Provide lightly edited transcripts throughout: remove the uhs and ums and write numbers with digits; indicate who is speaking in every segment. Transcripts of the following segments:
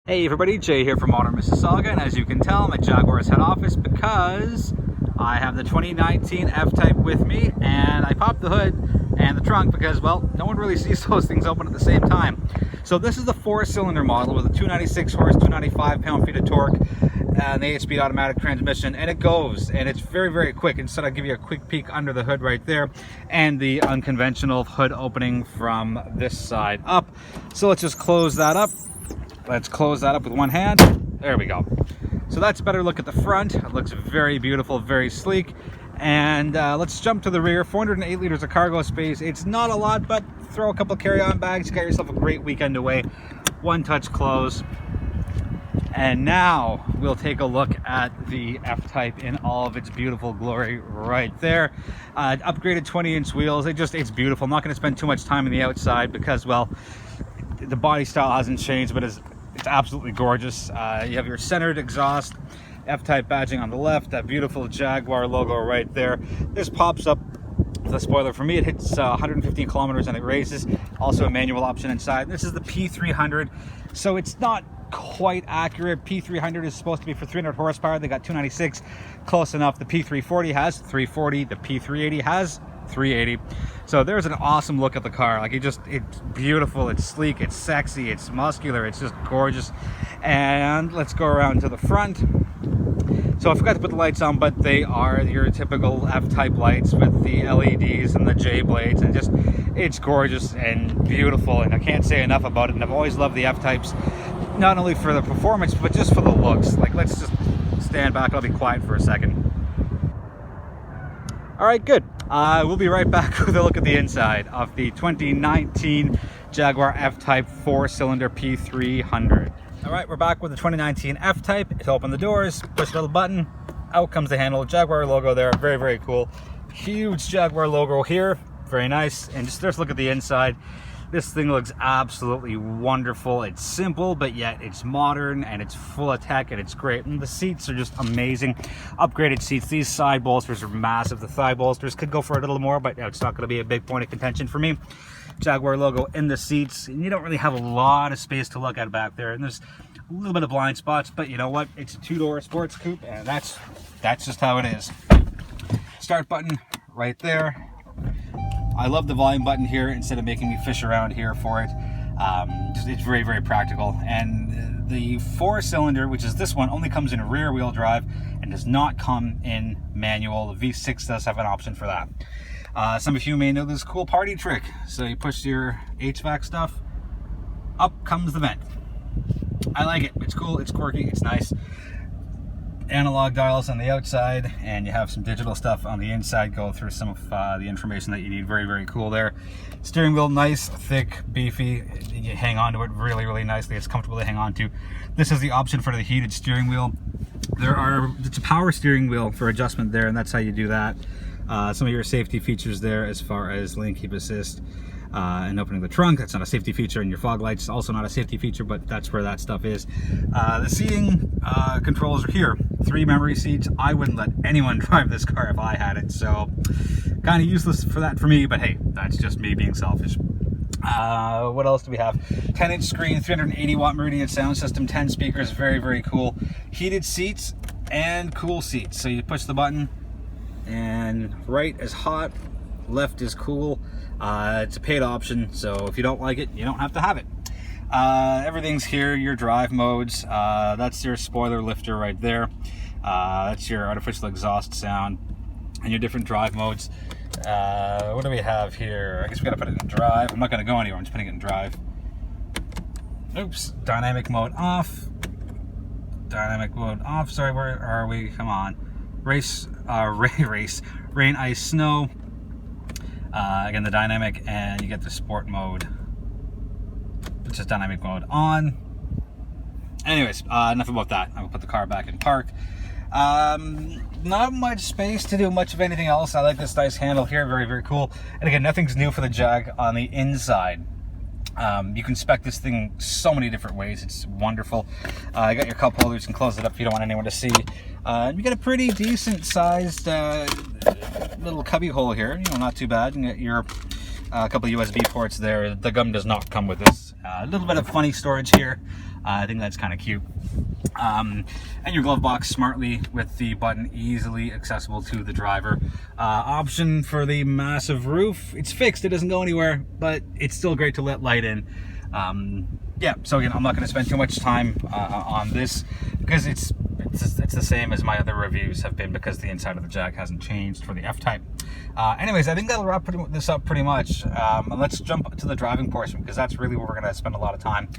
Speaker 1: Hey everybody, Jay here from Modern Mississauga, and as you can tell, I'm at Jaguar's head office because I have the 2019 F-Type with me, and I popped the hood and the trunk because, well, no one really sees those things open at the same time. So this is the 4-cylinder model with a 296 horse, 295 pound-feet of torque, and the 8-speed automatic transmission, and it goes, and it's very, very quick. Instead, I'll give you a quick peek under the hood right there, and the unconventional hood opening from this side up. So let's just close that up. Let's close that up with one hand. There we go. So that's a better look at the front. It looks very beautiful, very sleek. And let's jump to the rear. 408 liters of cargo space. It's not a lot, but throw a couple carry-on bags. You got yourself a great weekend away. One touch close. And now we'll take a look at the F-Type in all of its beautiful glory right there. Upgraded 20-inch wheels. It's beautiful. I'm not going to spend too much time on the outside because, well, the body style hasn't changed, but it's absolutely gorgeous. You have your centered exhaust, F-Type badging on the left, that beautiful Jaguar logo right there. This pops up the spoiler. For me, it hits 115 kilometers and it raises. Also a manual option inside. This is the P300, so it's not quite accurate. P300 is supposed to be for 300 horsepower. They got 296, close enough. The P340 has 340. The P380 has 380. So there's an awesome look at the car. Like it's beautiful, it's sleek, it's sexy, it's muscular, it's just gorgeous. And let's go around to the front. So I forgot to put the lights on, but they are your typical F-Type lights with the LEDs and the J blades, and it's gorgeous and beautiful, and I can't say enough about it. And I've always loved the F-Types, not only for the performance but just for the looks. Like, let's just stand back. I'll be quiet for a second. All right, good. We'll be right back with a look at the inside of the 2019 Jaguar F-Type 4-cylinder P300. All right, we're back with the 2019 F-Type. It's open the doors, push a little button, out comes the handle. Jaguar logo there, very, very cool. Huge Jaguar logo here, very nice. And just look at the inside. This thing looks absolutely wonderful. It's simple, but yet it's modern and it's full of tech and it's great. And the seats are just amazing. Upgraded seats. These side bolsters are massive. The thigh bolsters could go for a little more, but it's not going to be a big point of contention for me. Jaguar logo in the seats. And you don't really have a lot of space to look at back there. And there's a little bit of blind spots, but you know what? It's a two-door sports coupe, and that's just how it is. Start button right there. I love the volume button here instead of making me fish around here for it. It's very, very practical. And the 4-cylinder, which is this one, only comes in rear wheel drive and does not come in manual. The V6 does have an option for that. Some of you may know this cool party trick. So you push your HVAC stuff, up comes the vent. I like it. It's cool, it's quirky, it's nice. Analog dials on the outside, and you have some digital stuff on the inside. Go through some of the information that you need. Very, very cool there. Steering wheel, nice, thick, beefy. You hang on to it really, really nicely. It's comfortable to hang on to. This is the option for the heated steering wheel. It's a power steering wheel for adjustment there, and that's how you do that. Some of your safety features there as far as lane keep assist. And opening the trunk, that's not a safety feature, and your fog lights also not a safety feature, but that's where that stuff is. The seating controls are here. 3 memory seats. I wouldn't let anyone drive this car if I had it, so kind of useless for that for me, but hey, that's just me being selfish. What else do we have? 10-inch screen, 380 watt Meridian sound system, 10 speakers, very, very cool. Heated seats and cool seats. So you push the button and right is hot, left is cool. It's a paid option, so if you don't like it, you don't have to have it. Everything's here, your drive modes. That's your spoiler lifter right there. That's your artificial exhaust sound and your different drive modes. What do we have here? I guess we gotta put it in drive. I'm not gonna go anywhere, I'm just putting it in drive. Oops, dynamic mode off. Dynamic mode off, sorry, where are we? Come on. Rain, ice, snow. Again, the dynamic, and you get the sport mode, which is dynamic mode on. Anyways, enough about that. I will put the car back in park. Not much space to do much of anything else. I like this nice handle here, very, very cool. And again, nothing's new for the Jag on the inside. You can spec this thing so many different ways. It's wonderful. You got your cup holders. You can close it up if you don't want anyone to see. You get a pretty decent sized little cubby hole here. You know, not too bad. You get your a couple of USB ports there. The gum does not come with this. A little bit of funny storage here. I think that's kind of cute. And your glove box smartly with the button easily accessible to the driver. Option for the massive roof. It's fixed, it doesn't go anywhere, but it's still great to let light in. Yeah, so again, I'm not going to spend too much time on this because it's the same as my other reviews have been, because the inside of the Jag hasn't changed for the F-Type. Anyways, I think that'll wrap this up pretty much. Let's jump to the driving portion, because that's really where we're going to spend a lot of time.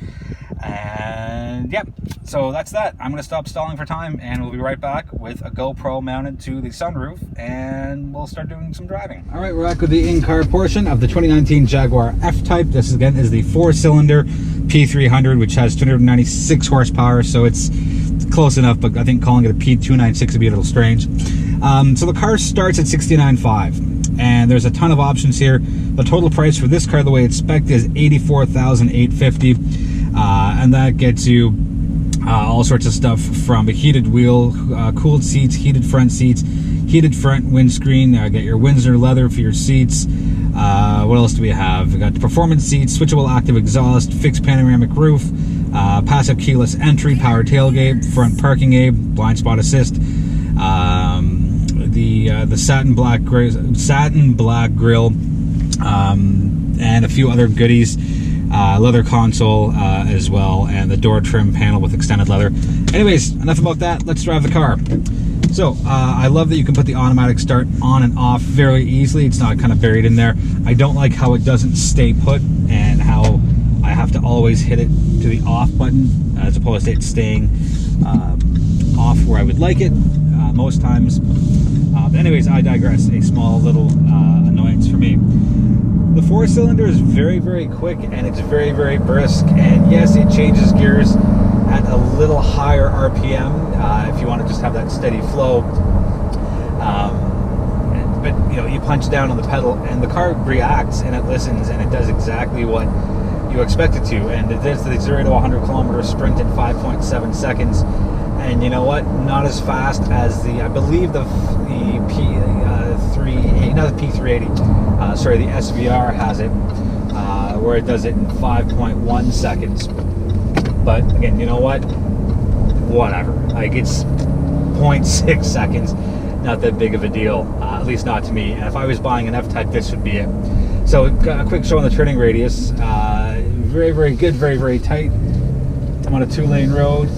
Speaker 1: And yeah, so that's that. I'm going to stop stalling for time, and we'll be right back with a GoPro mounted to the sunroof, and we'll start doing some driving. All right, we're back with the in-car portion of the 2019 Jaguar F-Type. This again is the 4-cylinder P300, which has 296 horsepower, so it's close enough, but I think calling it a P296 would be a little strange. So the car starts at $69,500, and there's a ton of options here. The total price for this car, the way it's spec'd, is $84,850, and that gets you all sorts of stuff from a heated wheel, cooled seats, heated front seats, heated front windscreen. Get your Windsor leather for your seats. What else do we have? We got the performance seats, switchable active exhaust, fixed panoramic roof, passive keyless entry, power tailgate, front parking aid, blind spot assist, the satin black grille, and a few other goodies. Leather console as well, and the door trim panel with extended leather. Anyways, enough about that. Let's drive the car. So I love that you can put the automatic start on and off very easily. It's not kind of buried in there. I don't like how it doesn't stay put, and how I have to always hit it to the off button as opposed to it staying off where I would like it most times. But anyways, I digress. A small little annoyance for me. The 4-cylinder is very, very quick, and it's very, very brisk. And yes, it changes gears at a little higher RPM if you want to just have that steady flow. But you know, you punch down on the pedal, and the car reacts, and it listens, and it does exactly what you expect it to. And it does the 0 to 100 kilometer sprint in 5.7 seconds. And you know what? Not as fast as I believe the P380. Sorry, the SVR has it, where it does it in 5.1 seconds. But again, you know what? Whatever. Like, it's 0.6 seconds. Not that big of a deal, at least not to me. And if I was buying an F-Type, this would be it. So a quick show on the turning radius. Very, very good. Very, very tight. I'm on a 2-lane road,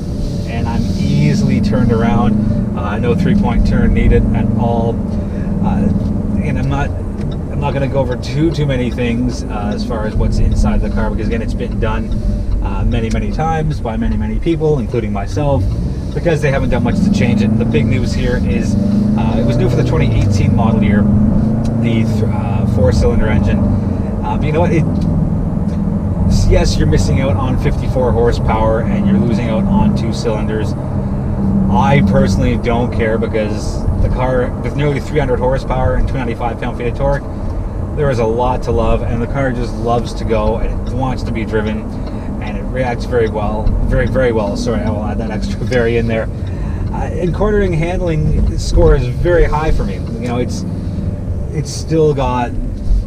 Speaker 1: and I'm easily turned around. No 3-point turn needed at all. And I'm not going to go over too many things as far as what's inside the car, because again, it's been done many times by many people, including myself, because they haven't done much to change it. The big news here is it was new for the 2018 model year, the 4-cylinder engine. But you know what? Yes, you're missing out on 54 horsepower, and you're losing out on 2 cylinders. I personally don't care, because the car with nearly 300 horsepower and 295 pound-feet of torque, there is a lot to love, and the car just loves to go, and it wants to be driven, and it reacts very well, very well. Sorry, I will add that extra very in there. And quartering handling score is very high for me. You know, it's still got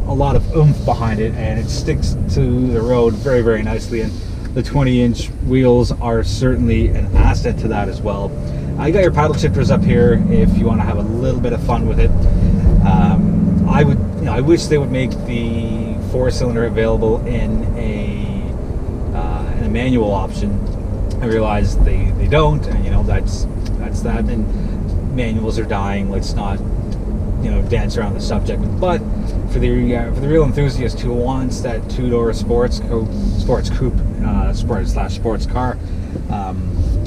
Speaker 1: a lot of oomph behind it, and it sticks to the road very nicely, and the 20-inch wheels are certainly an asset to that as well. You got your paddle shifters up here if you want to have a little bit of fun with it. I wish they would make the 4-cylinder available in a manual option. I realize they don't, and you know, that's that. And manuals are dying. Let's not, you know, dance around the subject. But for the real enthusiast who wants that 2-door sports car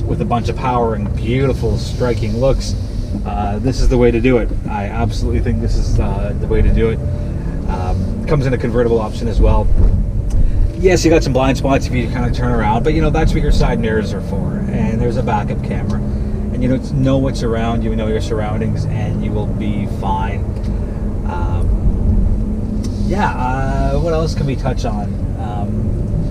Speaker 1: with a bunch of power and beautiful striking looks, this is the way to do it. I absolutely think this is the way to do it. Comes in a convertible option as well. Yes, you got some blind spots if you kind of turn around, but you know, that's what your side mirrors are for. And there's a backup camera, and you know what's around you, know your surroundings, and you will be fine. What else can we touch on?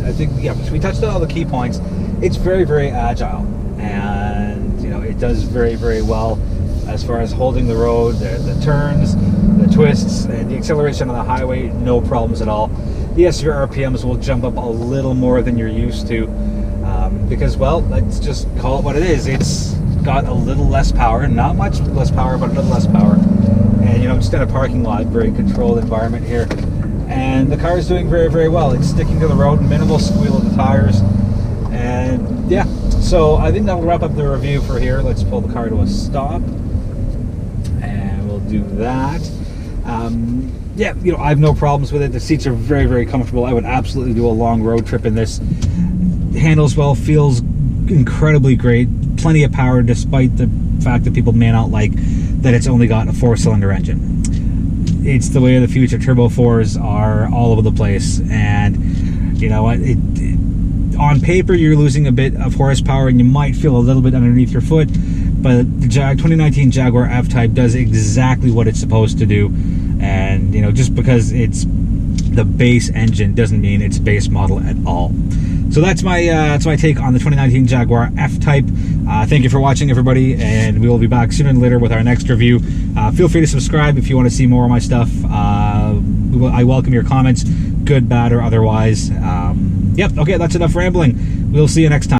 Speaker 1: I think, yeah, we touched on all the key points. It's very agile, and you know, it does very well as far as holding the road, the turns, the twists, and the acceleration on the highway. No problems at all. Yes, your RPMs will jump up a little more than you're used to, because, well, let's just call it what it is. It's got a little less power, not much less power, but a little less power. And, I'm just in a parking lot, very controlled environment here. And the car is doing very, very well. It's sticking to the road, minimal squeal of the tires. And yeah, so I think that'll wrap up the review for here. Let's pull the car to a stop. And we'll do that. Yeah, I have no problems with it. The seats are very, very comfortable. I would absolutely do a long road trip in this. Handles well, feels incredibly great. Plenty of power, despite the fact that people may not like that it's only got a 4-cylinder engine. It's the way of the future. Turbo 4s are all over the place, and on paper you're losing a bit of horsepower, and you might feel a little bit underneath your foot. But the 2019 Jaguar F-Type does exactly what it's supposed to do. And, just because it's the base engine doesn't mean it's base model at all. So that's my take on the 2019 Jaguar F-Type. Thank you for watching, everybody, and we will be back sooner than later with our next review. Feel free to subscribe if you want to see more of my stuff. I welcome your comments, good, bad, or otherwise. Yep, okay, that's enough rambling. We'll see you next time.